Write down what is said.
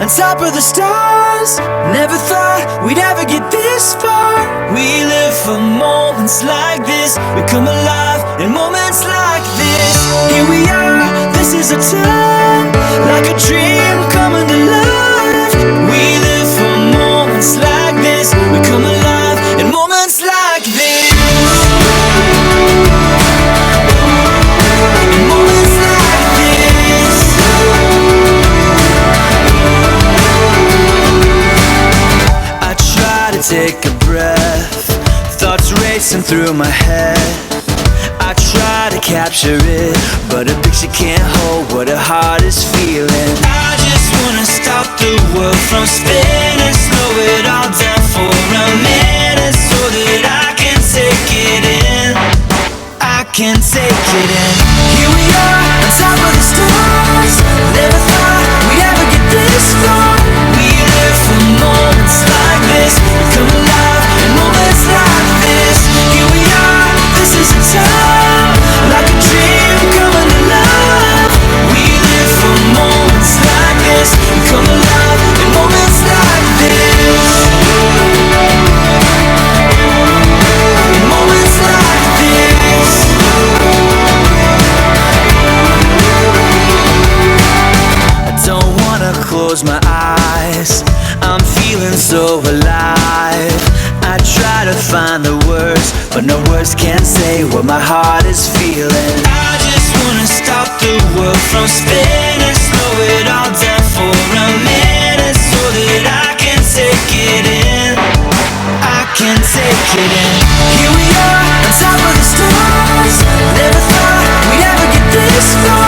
on top of the stars. Never thought we'd ever get this far. We live for moments like this. We come alive in moments like this. Here we are, this is a time, like a dream coming to life. We live for moments like this. We come alive in moments like this. Moments like this. I try to take a breath, thoughts racing through my head. I try to capture it, but a picture can't hold what a heart is feeling. I just wanna stop the world from spinning, slow it all down for a minute, so that I can take it in. I can take it in. Here we are, on top of the stars. Never thought we'd ever get this far. We live for moments like this. We come alive in moments like this. Here we are, this is a time, like a dream coming to life. We live for moments like this. We come alive in moments like this. In moments like this. I don't wanna close my eyes, I'm feeling so alive. I try to find the words, but no words can say what my heart is feeling. I just wanna stop the world from spinning, slow it all down for a minute, so that I can take it in. I can take it in. Here we are, on top of the stars. Never thought we'd ever get this far.